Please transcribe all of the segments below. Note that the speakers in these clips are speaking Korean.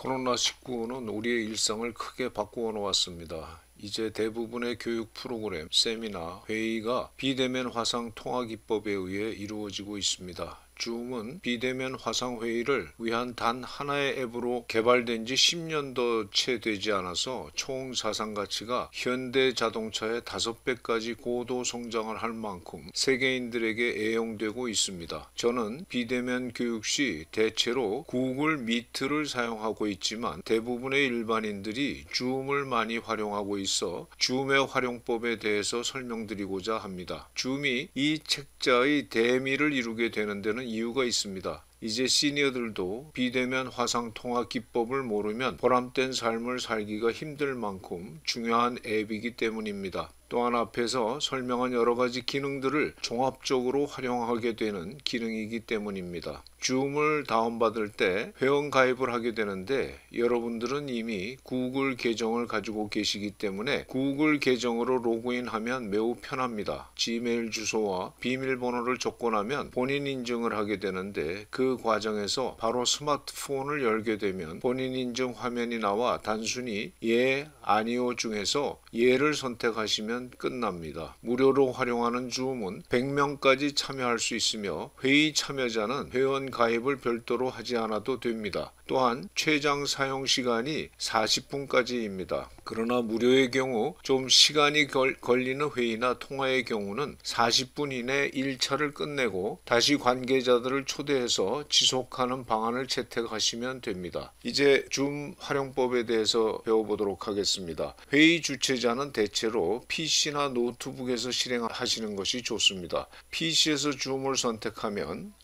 코로나19는 우리의 일상을 크게 바꾸어 놓았습니다. 이제 대부분의 교육 프로그램, 세미나, 회의가 비대면 화상 통화 기법에 의해 이루어지고 있습니다. 줌은 비대면 화상 회의를 위한 단 하나의 앱으로 개발된 지 10년도 채 되지 않아서 총 자산 가치가 현대 자동차의 5배까지 고도 성장을 할 만큼 세계인들에게 애용되고 있습니다. 저는 비대면 교육 시 대체로 구글 미트를 사용하고 있지만 대부분의 일반인들이 줌을 많이 활용하고 있어 줌의 활용법에 대해서 설명드리고자 합니다. 줌이 이 책자의 대미를 이루게 되는 데는 이유가 있습니다. 이제 시니어들도 비대면 화상 통화 기법을 모르면 보람된 삶을 살기가 힘들 만큼 중요한 앱이기 때문입니다. 또한 앞에서 설명한 여러 가지 기능들을 종합적으로 활용하게 되는 기능이기 때문입니다. 줌을 다운받을 때 회원 가입을 하게 되는데 여러분들은 이미 구글 계정을 가지고 계시기 때문에 구글 계정으로 로그인하면 매우 편합니다. 지메일 주소와 비밀번호를 조건하면 본인 인증을 하게 되는데 그 과정에서 바로 스마트폰을 열게 되면 본인 인증 화면이 나와 단순히 예, 아니요 중에서 예를 선택하시면 끝납니다. 무료로 활용하는 줌은 100명까지 참여할 수 있으며 회의 참여자는 회원 가입을 별도로 하지 않아도 됩니다. 또한 최장 사용 시간이 40분까지입니다. 그러나 무료의 경우 좀 시간이 걸리는 회의나 통화의 경우는 40분 이내 1차를 끝내고 다시 관계자들을 초대해서 지속하는 방안을 채택하시면 됩니다. 이제 줌 활용법에 대해서 배워보도록 하겠습니다. 회의 주최자는 대체로 PC나 노트북에서 실행하시는 것이 좋습니다. PC에서 줌을 선택하면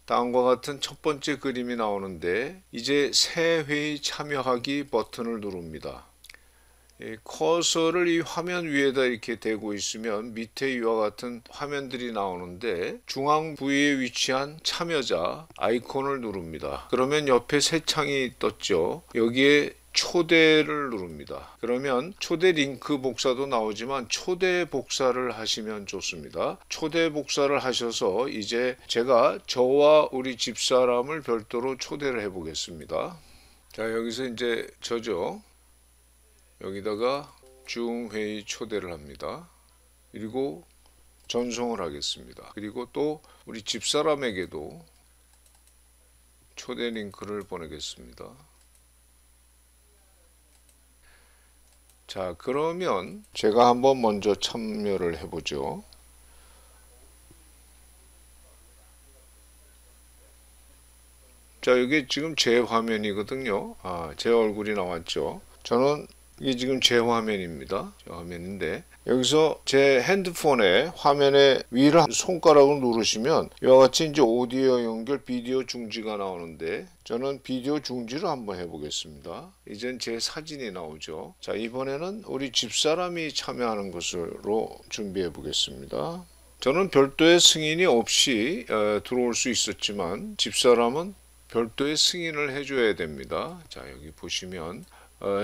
다음과 같은 첫 번째 그림이 나오는데 이제 새 회의 참여하기 버튼을 누릅니다. 커서를 이 화면 위에다 이렇게 대고 있으면 밑에 이와 같은 화면들이 나오는데 중앙 부위에 위치한 참여자 아이콘을 누릅니다. 그러면 옆에 새 창이 떴죠. 여기에 초대를 누릅니다. 그러면 초대 링크 복사도 나오지만 초대 복사를 하시면 좋습니다. 초대 복사를 하셔서 이제 제가 저와 우리 집사람을 별도로 초대를 해 보겠습니다. 자, 여기서 이제 저죠. 여기다가 줌 회의 초대를 합니다. 그리고 전송을 하겠습니다. 그리고 또 우리 집사람에게도 초대 링크를 보내겠습니다. 자, 그러면 제가 한번 먼저 참여를 해보죠. 자, 이게 지금 제 화면이거든요. 제 얼굴이 나왔죠. 저는 이게 지금 제 화면입니다. 제 화면인데 여기서 제 핸드폰에 화면에 위를 손가락을 누르시면 이와 같이 이제 오디오 연결, 비디오 중지가 나오는데 저는 비디오 중지를 한번 해보겠습니다. 이젠 제 사진이 나오죠. 자, 이번에는 우리 집사람이 참여하는 것으로 준비해 보겠습니다. 저는 별도의 승인이 없이 들어올 수 있었지만 집사람은 별도의 승인을 해줘야 됩니다. 자, 여기 보시면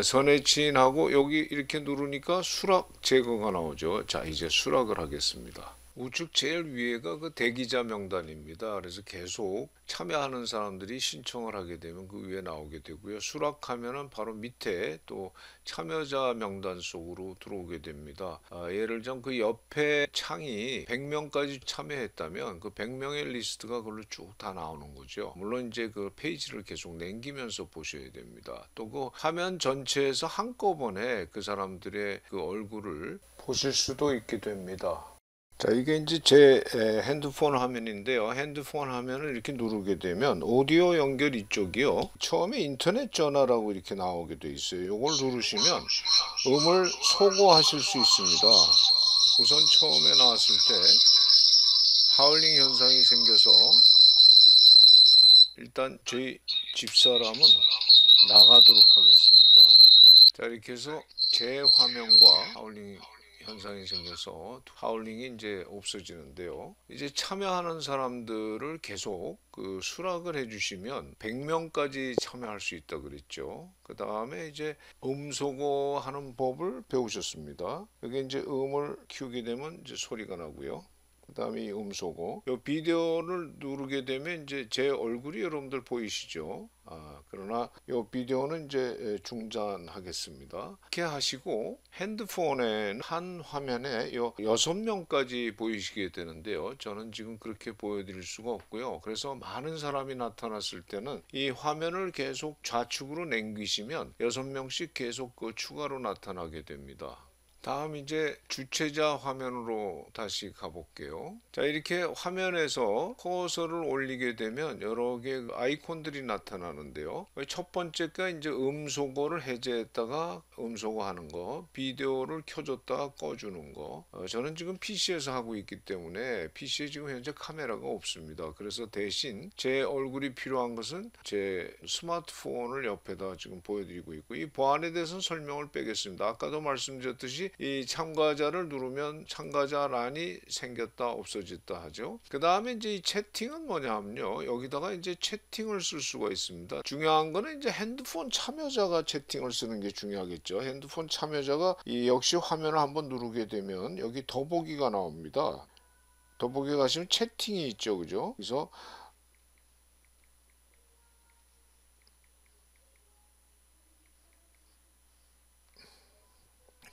선의 지인하고 여기 이렇게 누르니까 수락 제거가 나오죠. 자, 이제 수락을 하겠습니다. 우측 제일 위에가 그 대기자 명단입니다. 그래서 계속 참여하는 사람들이 신청을 하게 되면 그 위에 나오게 되고요. 수락하면은 바로 밑에 또 참여자 명단 속으로 들어오게 됩니다. 예를 들면 그 옆에 창이 100명까지 참여했다면 그 100명의 리스트가 그걸로 쭉 다 나오는 거죠. 물론 이제 그 페이지를 계속 남기면서 보셔야 됩니다. 또 그 화면 전체에서 한꺼번에 그 사람들의 그 얼굴을 보실 수도 있게 됩니다. 자, 이게 이제 제 핸드폰 화면인데요. 핸드폰 화면을 이렇게 누르게 되면 오디오 연결 이쪽이요. 처음에 인터넷 전화라고 이렇게 나오게 돼 있어요. 이걸 누르시면 음을 소거하실 수 있습니다. 우선 처음에 나왔을 때 하울링 현상이 생겨서 일단 저희 집사람은 나가도록 하겠습니다. 자, 이렇게 해서 제 화면과 하울링 현상이 생겨서 하울링이 이제 없어지는데요. 이제 참여하는 사람들을 계속 그 수락을 해주시면 100명까지 참여할 수 있다 그랬죠. 그 다음에 이제 음소거하는 법을 배우셨습니다. 여기 이제 음을 키우게 되면 이제 소리가 나고요. 그다음에 이 음소거. 이 비디오를 누르게 되면 이제 제 얼굴이 여러분들 보이시죠? 그러나 이 비디오는 이제 중단하겠습니다. 이렇게 하시고 핸드폰에 한 화면에 요 6명까지 보이시게 되는데요. 저는 지금 그렇게 보여드릴 수가 없고요. 그래서 많은 사람이 나타났을 때는 이 화면을 계속 좌측으로 넘기시면 6명씩 계속 그 추가로 나타나게 됩니다. 다음 이제 주체자 화면으로 다시 가볼게요. 자, 이렇게 화면에서 커서를 올리게 되면 여러 개의 아이콘들이 나타나는데요. 첫 번째가 이제 음소거를 해제했다가 음소거 하는 거, 비디오를 켜줬다가 꺼주는 거. 저는 지금 PC에서 하고 있기 때문에 PC에 지금 현재 카메라가 없습니다. 그래서 대신 제 얼굴이 필요한 것은 제 스마트폰을 옆에다 지금 보여드리고 있고, 이 보안에 대해서는 설명을 빼겠습니다. 아까도 말씀드렸듯이 이 참가자를 누르면 참가자란이 생겼다 없어졌다 하죠. 그 다음에 이제 이 채팅은 뭐냐면요, 여기다가 이제 채팅을 쓸 수가 있습니다. 중요한 거는 이제 핸드폰 참여자가 채팅을 쓰는 게 중요하겠죠. 핸드폰 참여자가 이 역시 화면을 한번 누르게 되면 여기 더보기가 나옵니다. 더보기 가시면 채팅이 있죠, 그죠? 그래서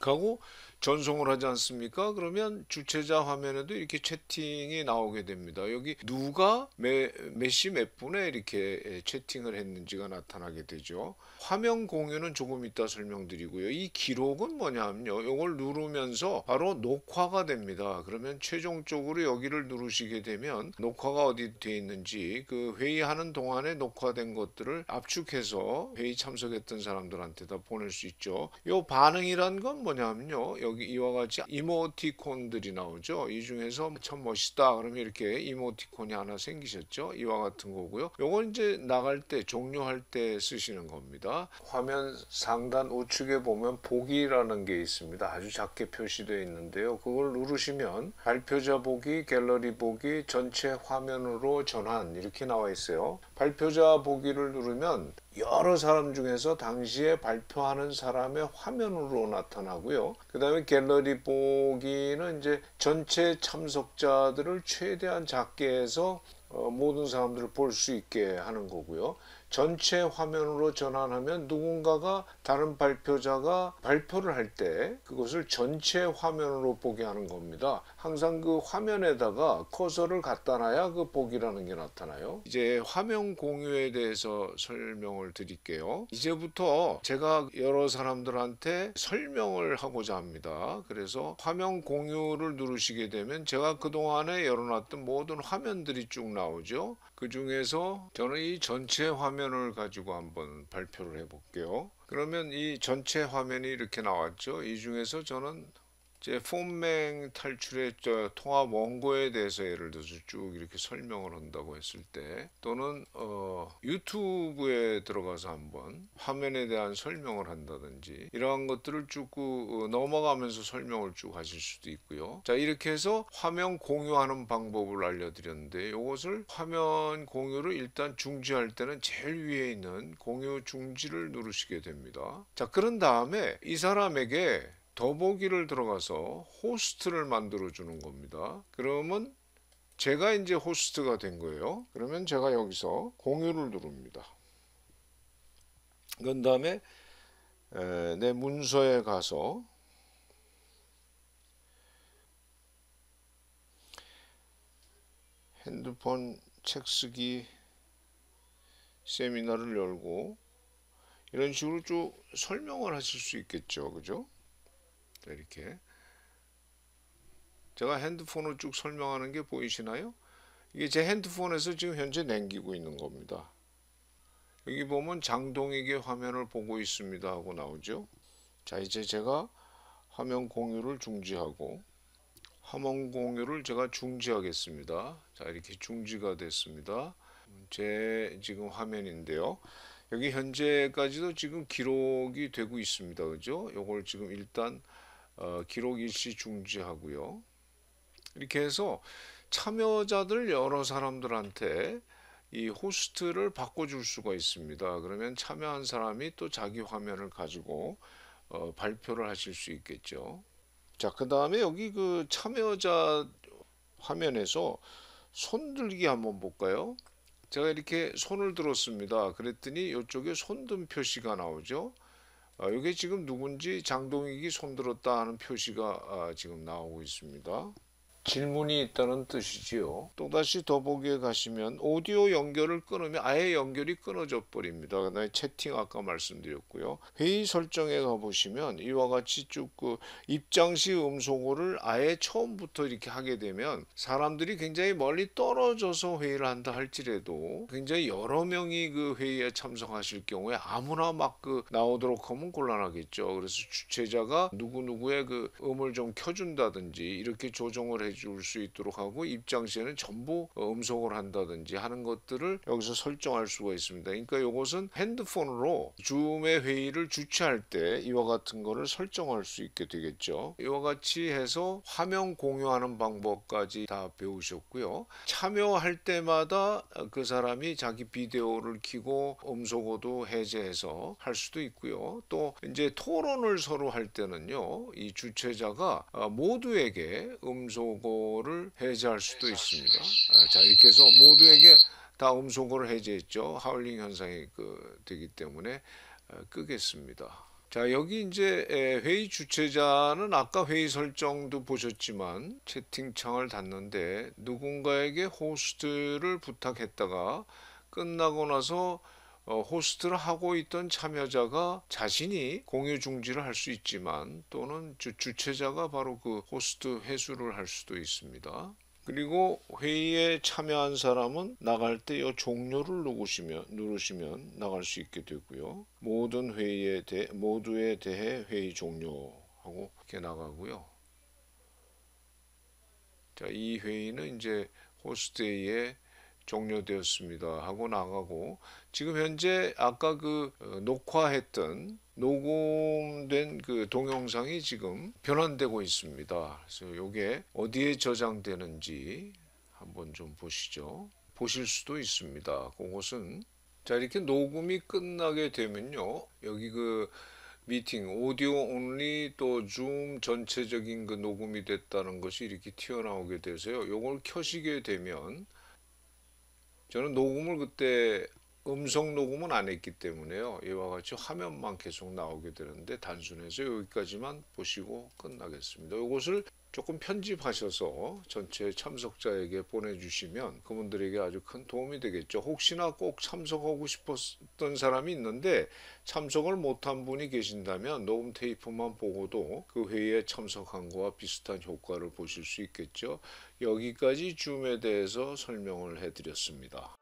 하고 전송을 하지 않습니까? 그러면 주체자 화면에도 이렇게 채팅이 나오게 됩니다. 여기 누가 몇 시 몇 분에 이렇게 채팅을 했는지가 나타나게 되죠. 화면 공유는 조금 이따 설명드리고요. 이 기록은 뭐냐면요, 이걸 누르면서 바로 녹화가 됩니다. 그러면 최종적으로 여기를 누르시게 되면 녹화가 어디 돼 있는지 그 회의하는 동안에 녹화된 것들을 압축해서 회의 참석했던 사람들한테 다 보낼 수 있죠. 이 반응이란 건 뭐냐면요, 여기 이와 같이 이모티콘들이 나오죠. 이 중에서 참 멋있다 그러면 이렇게 이모티콘이 하나 생기셨죠. 이와 같은 거고요. 요건 이제 나갈 때, 종료할 때 쓰시는 겁니다. 화면 상단 우측에 보면 보기라는 게 있습니다. 아주 작게 표시되어 있는데요. 그걸 누르시면 발표자 보기, 갤러리 보기, 전체 화면으로 전환 이렇게 나와 있어요. 발표자 보기를 누르면 여러 사람 중에서 당시에 발표하는 사람의 화면으로 나타나고요. 그 다음에 갤러리 보기는 이제 전체 참석자들을 최대한 작게 해서 모든 사람들을 볼 수 있게 하는 거고요. 전체 화면으로 전환하면 누군가가 다른 발표자가 발표를 할 때 그것을 전체 화면으로 보게 하는 겁니다. 항상 그 화면에다가 커서를 갖다 놔야 그 보기라는 게 나타나요. 이제 화면 공유에 대해서 설명을 드릴게요. 이제부터 제가 여러 사람들한테 설명을 하고자 합니다. 그래서 화면 공유를 누르시게 되면 제가 그동안에 열어놨던 모든 화면들이 쭉 나오죠. 그 중에서 저는 이 전체 화면을 가지고 한번 발표를 해볼게요. 그러면 이 전체 화면이 이렇게 나왔죠. 이 중에서 저는 제 폼맹 탈출의 통합 원고에 대해서 예를 들어서 쭉 이렇게 설명을 한다고 했을 때, 또는 유튜브에 들어가서 한번 화면에 대한 설명을 한다든지 이러한 것들을 쭉 넘어가면서 설명을 쭉 하실 수도 있고요. 자, 이렇게 해서 화면 공유하는 방법을 알려드렸는데, 이것을 화면 공유를 일단 중지할 때는 제일 위에 있는 공유 중지를 누르시게 됩니다. 자, 그런 다음에 이 사람에게 더보기를 들어가서 호스트를 만들어 주는 겁니다. 그러면 제가 이제 호스트가 된 거예요. 그러면 제가 여기서 공유를 누릅니다. 그 다음에 내 문서에 가서 핸드폰 책쓰기 세미나를 열고 이런 식으로 쭉 설명을 하실 수 있겠죠. 그죠? 이렇게 제가 핸드폰으로 쭉 설명하는 게 보이시나요? 이게 제 핸드폰에서 지금 현재 남기고 있는 겁니다. 여기 보면 장동익의 화면을 보고 있습니다 하고 나오죠. 자, 이제 제가 화면 공유를 중지하고 화면 공유를 제가 중지하겠습니다. 자, 이렇게 중지가 됐습니다. 제 지금 화면인데요. 여기 현재까지도 지금 기록이 되고 있습니다. 그죠? 요걸 지금 일단 기록 일시 중지하고요. 이렇게 해서 참여자들 여러 사람들한테 이 호스트를 바꿔줄 수가 있습니다. 그러면 참여한 사람이 또 자기 화면을 가지고 발표를 하실 수 있겠죠. 자, 그 다음에 여기 그 참여자 화면에서 손들기 한번 볼까요? 제가 이렇게 손을 들었습니다. 그랬더니 이쪽에 손든 표시가 나오죠. 이게 지금 누군지 장동익이 손들었다 하는 표시가 지금 나오고 있습니다. 질문이 있다는 뜻이지요. 또다시 더보기에 가시면 오디오 연결을 끊으면 아예 연결이 끊어져 버립니다. 그다음에 채팅 아까 말씀드렸고요. 회의 설정에 가보시면 이와 같이 쭉 그 입장 시 음소거를 아예 처음부터 이렇게 하게 되면 사람들이 굉장히 멀리 떨어져서 회의를 한다 할지라도 굉장히 여러 명이 그 회의에 참석하실 경우에 아무나 막 그 나오도록 하면 곤란하겠죠. 그래서 주최자가 누구누구의 그 음을 좀 켜준다든지 이렇게 조정을 해줄 수 있도록 하고 입장 시에는 전부 음소거를 한다든지 하는 것들을 여기서 설정할 수가 있습니다. 그러니까 이것은 핸드폰으로 줌의 회의를 주최할 때 이와 같은 거를 설정할 수 있게 되겠죠. 이와 같이 해서 화면 공유하는 방법까지 다 배우셨고요. 참여할 때마다 그 사람이 자기 비디오를 켜고 음소거도 해제해서 할 수도 있고요. 또 이제 토론을 서로 할 때는요, 이 주최자가 모두에게 음소거를 해제할 수도 있습니다. 자, 이렇게 해서 모두에게 다 음소거를 해제했죠. 하울링 현상이 되기 때문에 끄겠습니다. 자, 여기 이제 회의 주최자는 아까 회의 설정도 보셨지만 채팅창을 닫는데 누군가에게 호스트를 부탁했다가 끝나고 나서 호스트를 하고 있던 참여자가 자신이 공유 중지를 할 수 있지만 또는 주최자가 바로 그 호스트 회수를 할 수도 있습니다. 그리고 회의에 참여한 사람은 나갈 때 이 종료를 누르시면 나갈 수 있게 되고요. 모두에 대해 회의 종료하고 이렇게 나가고요. 자, 이 회의는 이제 호스트에 종료되었습니다 하고 나가고 지금 현재 아까 녹화했던 녹음된 그 동영상이 지금 변환되고 있습니다. 그래서 이게 어디에 저장되는지 한번 좀 보시죠. 보실 수도 있습니다. 그것은 자 이렇게 녹음이 끝나게 되면요. 여기 미팅 오디오 온리 또 줌 전체적인 녹음이 됐다는 것이 이렇게 튀어나오게 돼서요. 이걸 켜시게 되면 저는 녹음을 그때 음성 녹음은 안 했기 때문에요. 이와 같이 화면만 계속 나오게 되는데 단순해서 여기까지만 보시고 끝나겠습니다. 이것을 조금 편집하셔서 전체 참석자에게 보내주시면 그분들에게 아주 큰 도움이 되겠죠. 혹시나 꼭 참석하고 싶었던 사람이 있는데 참석을 못한 분이 계신다면 녹음 테이프만 보고도 그 회의에 참석한 거와 비슷한 효과를 보실 수 있겠죠. 여기까지 줌에 대해서 설명을 해드렸습니다.